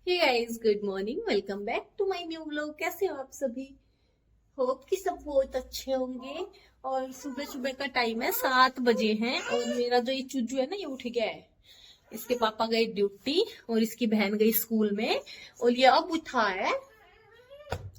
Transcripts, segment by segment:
Hey guys, good morning. Welcome back to my new vlog. कैसे हो आप सभी? होप कि सब बहुत अच्छे होंगे। और सुबह सुबह का टाइम है, 7 बजे हैं और मेरा जो ये चुज्जू है ना, ये उठ गया है। इसके पापा गए ड्यूटी और इसकी बहन गई स्कूल में और ये अब उठा है।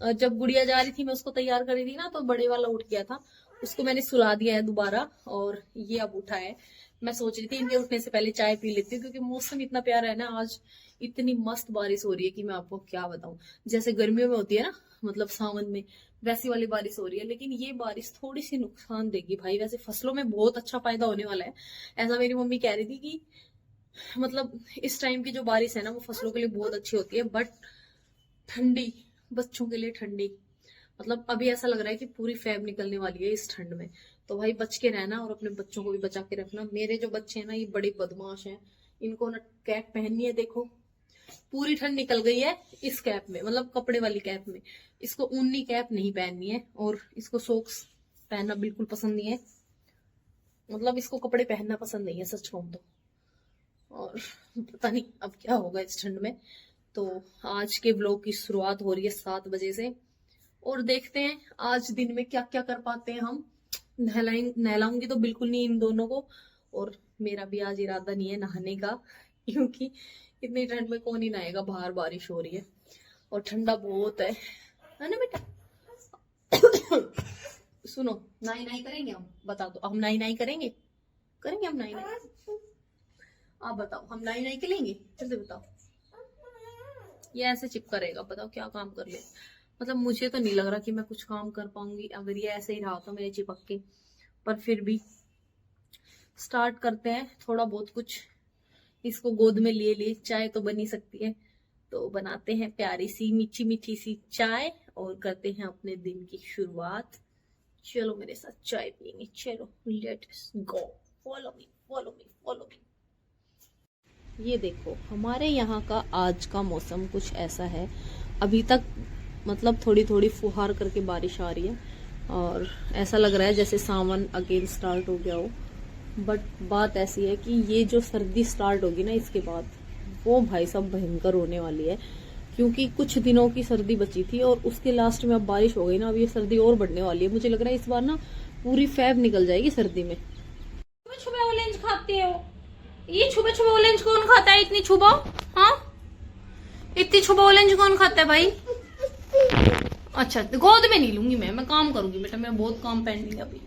और जब गुड़िया जा रही थी, मैं उसको तैयार कर रही थी ना, तो बड़े वाला उठ गया था। उसको मैंने सुला दिया है दोबारा और ये अब उठा है। मैं सोच रही थी इनके उठने से पहले चाय पी लेती हूँ, क्योंकि मौसम इतना प्यारा है ना आज। इतनी मस्त बारिश हो रही है कि मैं आपको क्या बताऊं। जैसे गर्मियों में होती है ना, मतलब सावन में, वैसी वाली बारिश हो रही है। लेकिन ये बारिश थोड़ी सी नुकसान देगी भाई। वैसे फसलों में बहुत अच्छा फायदा होने वाला है, ऐसा मेरी मम्मी कह रही थी कि मतलब इस टाइम की जो बारिश है ना, वो फसलों के लिए बहुत अच्छी होती है। बट ठंडी, बच्चों के लिए ठंडी, मतलब अभी ऐसा लग रहा है कि पूरी फैब निकलने वाली है इस ठंड में। तो भाई बच के रहना और अपने बच्चों को भी बचा के रखना। मेरे जो बच्चे हैं ना, ये बड़े बदमाश हैं। इनको ना कैप पहननी है, देखो पूरी ठंड निकल गई है इस कैप में, मतलब कपड़े वाली कैप में। इसको ऊनी कैप नहीं पहननी है और इसको सॉक्स पहनना बिल्कुल पसंद नहीं है। मतलब इसको कपड़े पहनना पसंद नहीं है, सच कहूं तो। और पता नहीं अब क्या होगा इस ठंड में। तो आज के ब्लॉग की शुरुआत हो रही है 7 बजे से और देखते हैं आज दिन में क्या क्या कर पाते हैं हम। नहलाऊंगी तो बिल्कुल नहीं इन दोनों को। और मेरा भी आज इरादा नहीं है नहाने का, क्योंकि इतनी ठंड में कौन ही नहाएगा, बाहर बारिश हो रही है और ठंडा बहुत है ना बेटा? सुनो, नाई नाई करेंगे हम? बता दो, हम नाई नाई करेंगे? करेंगे हम नाई नाई? आप बताओ, हम नाई नाई करेंगे? जल्दी बताओ। ये ऐसे चिपका रहेगा, बताओ क्या काम कर ले। मतलब मुझे तो नहीं लग रहा कि मैं कुछ काम कर पाऊंगी अगर ये ऐसे ही रहा तो मेरे चिपक के। पर फिर भी स्टार्ट करते हैं थोड़ा बहुत कुछ। इसको गोद में लिए लिए चाय तो बनी सकती है, तो बनाते हैं प्यारी सी मीठी मीठी सी चाय और करते हैं अपने दिन की शुरुआत। चलो मेरे साथ चाय पियेंगे, चलो let's go. Follow me, follow me, follow me. ये देखो, हमारे यहाँ का आज का मौसम कुछ ऐसा है। अभी तक मतलब थोड़ी थोड़ी फुहार करके बारिश आ रही है और ऐसा लग रहा है जैसे सावन अगेन स्टार्ट हो गया हो। बट बात ऐसी है कि ये जो सर्दी स्टार्ट होगी ना इसके बाद, वो भाई साहब भयंकर होने वाली है। क्योंकि कुछ दिनों की सर्दी बची थी और उसके लास्ट में अब बारिश हो गई ना, अब ये सर्दी और बढ़ने वाली है। मुझे लग रहा है इस बार ना पूरी फैब निकल जाएगी सर्दी में। छुपे ऑरेंज खाते हो? ये छुपे छुपे ऑरेंज कौन खाता है? इतनी छुपा, हाँ इतनी छुपा ऑरेंज कौन खाता है भाई? अच्छा, गोद में नहीं लूंगी मैं काम करूंगी बेटा, मैं बहुत काम पेंडिंग है अभी।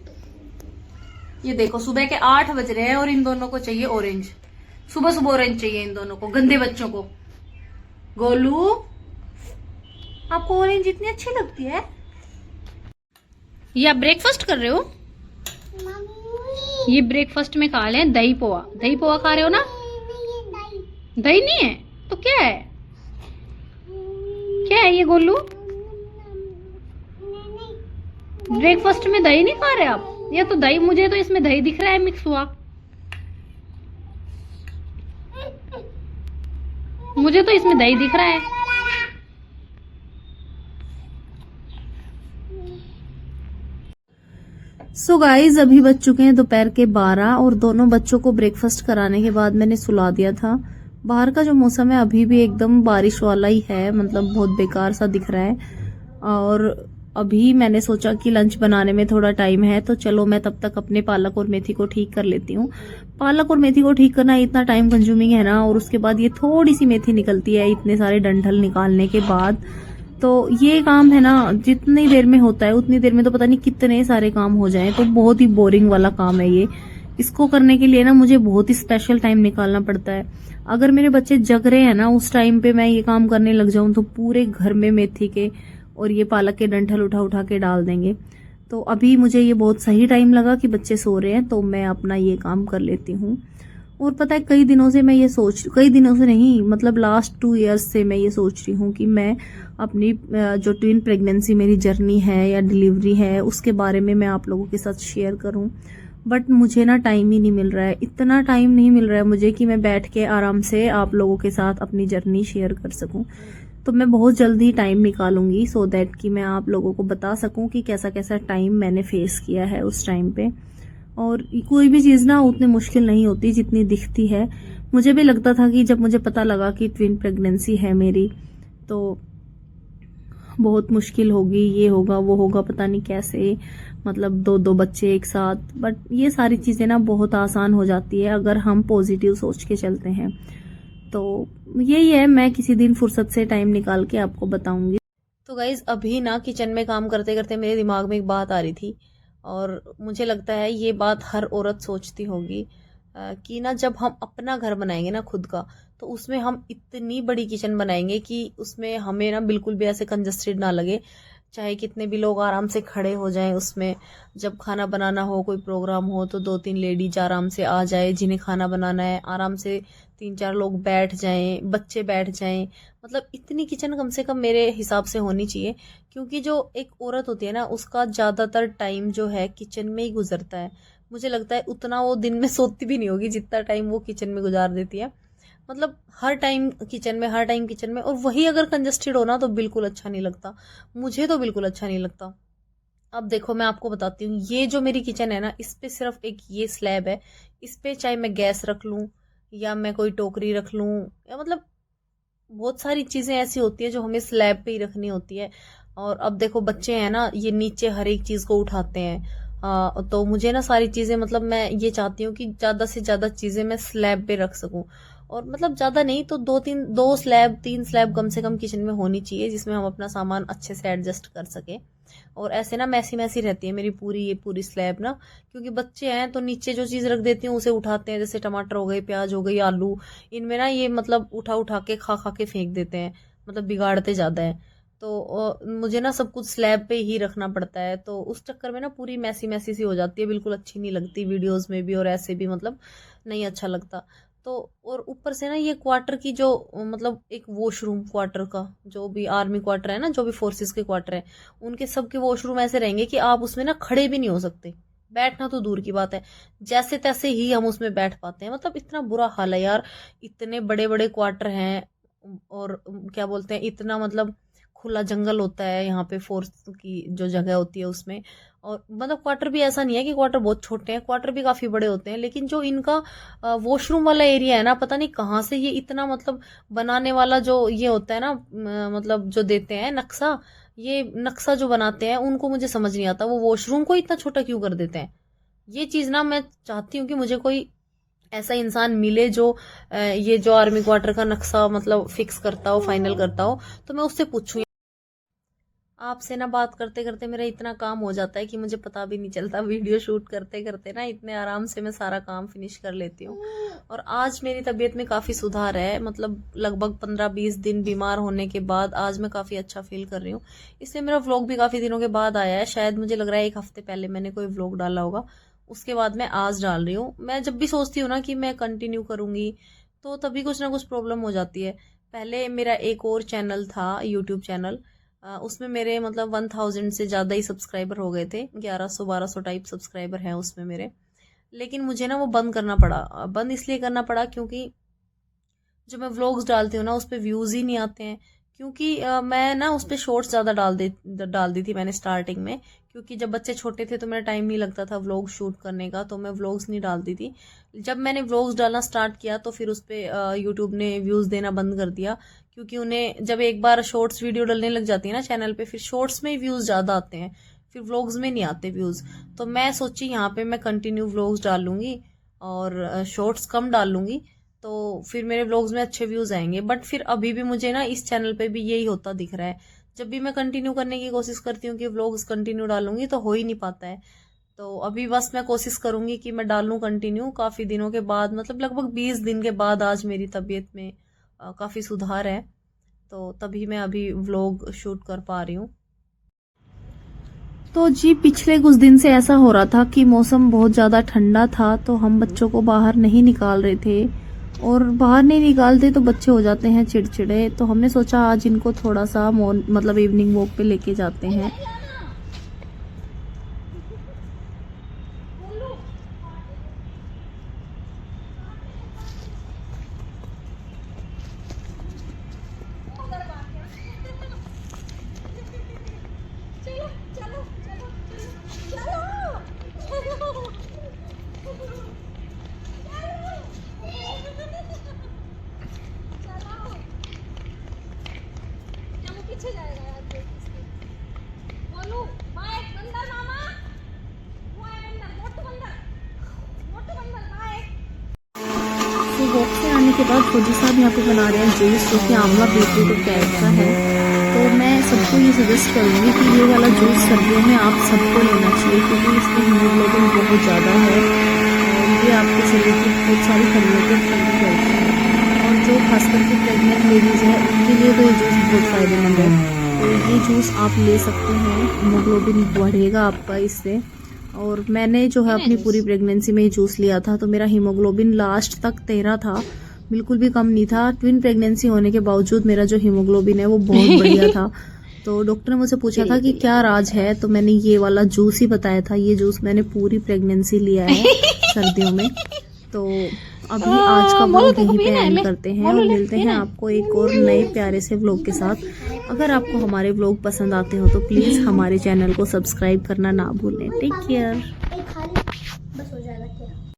ये देखो, सुबह के 8 बज रहे हैं और इन दोनों को चाहिए ऑरेंज। सुबह सुबह ऑरेंज चाहिए इन दोनों को, गंदे बच्चों को। गोलू, आपको ऑरेंज इतनी अच्छी लगती है? ये आप ब्रेकफास्ट कर रहे हो? ये ब्रेकफास्ट में खा ले दही पोहा। दही पोहा खा रहे हो ना? दही नहीं है तो क्या है? क्या है ये गोलू? ब्रेकफास्ट में दही नहीं खा रहे आप? ये तो दही, मुझे तो इसमें दही दिख रहा है मिक्स हुआ। मुझे तो इसमें दही दिख रहा है। सो गाइज, अभी बज चुके हैं दोपहर के 12 और दोनों बच्चों को ब्रेकफास्ट कराने के बाद मैंने सुला दिया था। बाहर का जो मौसम है अभी भी एकदम बारिश वाला ही है, मतलब बहुत बेकार सा दिख रहा है। और अभी मैंने सोचा कि लंच बनाने में थोड़ा टाइम है, तो चलो मैं तब तक अपने पालक और मेथी को ठीक कर लेती हूँ। पालक और मेथी को ठीक करना इतना टाइम कंज्यूमिंग है ना, और उसके बाद ये थोड़ी सी मेथी निकलती है इतने सारे डंठल निकालने के बाद। तो ये काम है ना, जितनी देर में होता है उतनी देर में तो पता नहीं कितने सारे काम हो जाएं। तो बहुत ही बोरिंग वाला काम है ये। इसको करने के लिए ना मुझे बहुत ही स्पेशल टाइम निकालना पड़ता है। अगर मेरे बच्चे जग रहे हैं ना, उस टाइम पे मैं ये काम करने लग जाऊं तो पूरे घर में मेथी के और ये पालक के डंठल उठा उठा के डाल देंगे। तो अभी मुझे ये बहुत सही टाइम लगा कि बच्चे सो रहे हैं, तो मैं अपना ये काम कर लेती हूँ। और पता है, कई दिनों से नहीं, मतलब लास्ट 2 इयर्स से मैं ये सोच रही हूँ कि मैं अपनी जो ट्विन प्रेगनेंसी मेरी जर्नी है या डिलीवरी है, उसके बारे में मैं आप लोगों के साथ शेयर करूँ। बट मुझे ना टाइम ही नहीं मिल रहा है, इतना टाइम नहीं मिल रहा है मुझे कि मैं बैठ के आराम से आप लोगों के साथ अपनी जर्नी शेयर कर सकूं। तो मैं बहुत जल्दी टाइम निकालूंगी सो दैट कि मैं आप लोगों को बता सकूं कि कैसा कैसा टाइम मैंने फेस किया है उस टाइम पे। और कोई भी चीज़ ना उतनी मुश्किल नहीं होती जितनी दिखती है। मुझे भी लगता था कि जब मुझे पता लगा कि ट्विन प्रेगनेंसी है मेरी तो बहुत मुश्किल होगी, ये होगा वो होगा, पता नहीं कैसे, मतलब 2-2 बच्चे एक साथ। बट ये सारी चीज़ें ना बहुत आसान हो जाती है अगर हम पॉजिटिव सोच के चलते हैं। तो यही है, मैं किसी दिन फुर्सत से टाइम निकाल के आपको बताऊंगी। तो गाइज अभी ना किचन में काम करते करते मेरे दिमाग में एक बात आ रही थी, और मुझे लगता है ये बात हर औरत सोचती होगी कि ना जब हम अपना घर बनाएंगे ना खुद का, तो उसमें हम इतनी बड़ी किचन बनाएंगे कि उसमें हमें ना बिल्कुल भी ऐसे कंजस्टेड ना लगे, चाहे कितने भी लोग आराम से खड़े हो जाएं उसमें। जब खाना बनाना हो, कोई प्रोग्राम हो, तो 2-3 लेडीज आराम से आ जाए जिन्हें खाना बनाना है, आराम से 3-4 लोग बैठ जाएं, बच्चे बैठ जाएं। मतलब इतनी किचन कम से कम मेरे हिसाब से होनी चाहिए, क्योंकि जो एक औरत होती है ना उसका ज्यादातर टाइम जो है किचन में ही गुजरता है। मुझे लगता है उतना वो दिन में सोती भी नहीं होगी जितना टाइम वो किचन में गुजार देती है। मतलब हर टाइम किचन में, हर टाइम किचन में, और वही अगर कंजस्टेड हो ना तो बिल्कुल अच्छा नहीं लगता। मुझे तो बिल्कुल अच्छा नहीं लगता। अब देखो मैं आपको बताती हूँ, ये जो मेरी किचन है ना, इस पे सिर्फ एक ये स्लैब है। इस पे चाहे मैं गैस रख लूं या मैं कोई टोकरी रख लूं, या मतलब बहुत सारी चीजें ऐसी होती है जो हमें स्लैब पे ही रखनी होती है। और अब देखो बच्चे हैं ना, ये नीचे हर एक चीज को उठाते हैं। तो मुझे ना सारी चीजें, मतलब मैं ये चाहती हूँ कि ज्यादा से ज्यादा चीजें मैं स्लैब पे रख सकूं। और मतलब ज्यादा नहीं तो 2-3 स्लैब कम से कम किचन में होनी चाहिए, जिसमें हम अपना सामान अच्छे से एडजस्ट कर सके। और ऐसे ना मैसी मैसी रहती है मेरी ये पूरी स्लैब ना, क्योंकि बच्चे हैं तो नीचे जो चीज रख देती हूँ उसे उठाते हैं, जैसे टमाटर हो गए, प्याज हो गई, आलू, इनमें ना ये मतलब उठा उठा के खा खा के फेंक देते हैं, मतलब बिगाड़ते ज्यादा है। तो मुझे ना सब कुछ स्लैब पे ही रखना पड़ता है, तो उस चक्कर में ना पूरी मैसी मैसी सी हो जाती है, बिल्कुल अच्छी नहीं लगती वीडियोस में भी, और ऐसे भी मतलब नहीं अच्छा लगता। तो और ऊपर से ना ये क्वार्टर की जो, मतलब एक वॉशरूम क्वार्टर का, जो भी आर्मी क्वार्टर है ना, जो भी फोर्सेस के क्वार्टर है, उनके सबके वॉशरूम ऐसे रहेंगे कि आप उसमें ना खड़े भी नहीं हो सकते, बैठना तो दूर की बात है, जैसे तैसे ही हम उसमें बैठ पाते हैं। मतलब इतना बुरा हाल है यार, इतने बड़े बड़े क्वार्टर हैं, और क्या बोलते हैं, इतना मतलब खुला जंगल होता है यहाँ पे फोर्स की जो जगह होती है उसमें। और मतलब क्वार्टर भी ऐसा नहीं है कि क्वार्टर बहुत छोटे हैं, क्वार्टर भी काफी बड़े होते हैं, लेकिन जो इनका वॉशरूम वाला एरिया है ना, पता नहीं कहाँ से ये इतना, मतलब बनाने वाला जो ये होता है ना, मतलब जो देते हैं नक्शा, ये नक्शा जो बनाते हैं उनको मुझे समझ नहीं आता, वो वॉशरूम को इतना छोटा क्यों कर देते हैं। ये चीज ना मैं चाहती हूँ कि मुझे कोई ऐसा इंसान मिले जो ये जो आर्मी क्वार्टर का नक्शा मतलब फिक्स करता हो, फाइनल करता हो, तो मैं उससे पूछूं। आपसे ना बात करते करते मेरा इतना काम हो जाता है कि मुझे पता भी नहीं चलता, वीडियो शूट करते करते ना इतने आराम से मैं सारा काम फिनिश कर लेती हूँ। और आज मेरी तबीयत में काफी सुधार है, मतलब लगभग 15-20 दिन बीमार होने के बाद आज मैं काफी अच्छा फील कर रही हूँ। इसलिए मेरा व्लॉग भी काफी दिनों के बाद आया है, शायद मुझे लग रहा है 1 हफ्ते पहले मैंने कोई व्लॉग डाला होगा, उसके बाद मैं आज डाल रही हूँ। मैं जब भी सोचती हूँ ना कि मैं कंटिन्यू करूंगी, तो तभी कुछ ना कुछ प्रॉब्लम हो जाती है। पहले मेरा एक और चैनल था, यूट्यूब चैनल, उसमें मेरे मतलब 1000 से ज्यादा ही सब्सक्राइबर हो गए थे, 1100-1200 टाइप सब्सक्राइबर हैं उसमें मेरे। लेकिन मुझे ना वो बंद करना पड़ा। बंद इसलिए करना पड़ा क्योंकि जो मैं व्लॉग्स डालती हूँ ना उस पर व्यूज ही नहीं आते हैं। क्योंकि मैं ना उस पर शॉर्ट्स ज्यादा डाल दी थी मैंने स्टार्टिंग में, क्योंकि जब बच्चे छोटे थे तो मेरा टाइम नहीं लगता था व्लॉग शूट करने का, तो मैं व्लॉग्स नहीं डालती थी। जब मैंने व्लॉग्स डालना स्टार्ट किया तो फिर उस पर यूट्यूब ने व्यूज देना बंद कर दिया, क्योंकि उन्हें जब एक बार शॉर्ट्स वीडियो डालने लग जाती है ना चैनल पे, फिर शॉर्ट्स में व्यूज ज्यादा आते हैं, फिर व्लॉग्स में नहीं आते व्यूज। तो मैं सोची यहाँ पे मैं कंटिन्यू व्लॉग्स डालूंगी और शॉर्ट्स कम डालूंगी, तो फिर मेरे व्लॉग्स में अच्छे व्यूज आएंगे। बट फिर अभी भी मुझे ना इस चैनल पे भी यही होता दिख रहा है, जब भी मैं कंटिन्यू करने की कोशिश करती हूँ कि व्लॉग्स कंटिन्यू डालूंगी तो हो ही नहीं पाता है। तो अभी बस मैं कोशिश करूंगी कि मैं डालूं कंटिन्यू, काफी दिनों के बाद, मतलब लगभग 20 दिन के बाद आज मेरी तबीयत में काफी सुधार है, तो तभी मैं अभी व्लॉग शूट कर पा रही हूँ। तो जी पिछले कुछ दिन से ऐसा हो रहा था कि मौसम बहुत ज़्यादा ठंडा था, तो हम बच्चों को बाहर नहीं निकाल रहे थे, और बाहर नहीं निकालते तो बच्चे हो जाते हैं चिड़चिड़े। तो हमने सोचा आज इनको थोड़ा सा मतलब इवनिंग वॉक पे लेके जाते हैं। पीछे जाएगा यार देख इसके। बोलू बाय बंदर मामा, वो है बंदर, मोटू बंदर बाय। तो वॉक से आने के बाद फौजी साहब यहाँ पे बना रहे हैं जूस, जो कि आंवला बीटरूट और कैरेट का है। तो मैं सबको ये सजेस्ट करूँगी कि ये वाला जूस सर्दियों में आप सबको लेना चाहिए, क्योंकि इसमें हीमोग्लोबिन बहुत ज़्यादा है और ये आपके शरीर की बहुत सारी कमियों को पूरी करता है। और जो खास करके प्रेग्नेंट लेडीज़ है उनके लिए तो ये जूस बहुत फ़ायदेमंद है। तो ये जूस आप ले सकते हैं, हीमोग्लोबिन बढ़ेगा आपका इससे। और मैंने जो है अपनी पूरी प्रेगनेंसी में ही जूस लिया था, तो मेरा हीमोग्लोबिन लास्ट तक 13 था, बिल्कुल भी कम नहीं था। ट्विन प्रेगनेंसी होने के बावजूद मेरा जो हीमोग्लोबिन है वो बहुत बढ़िया था। तो डॉक्टर ने मुझसे पूछा था कि क्या राज है, तो मैंने ये वाला जूस ही बताया था। ये जूस मैंने पूरी प्रेगनेंसी लिया है सर्दियों में। तो अभी आज का व्लॉग यहीं पे एंड करते हैं और मिलते हैं आपको एक और नए प्यारे से व्लॉग के साथ। अगर आपको हमारे व्लॉग पसंद आते हो तो प्लीज़ हमारे चैनल को सब्सक्राइब करना ना भूलें। Take care.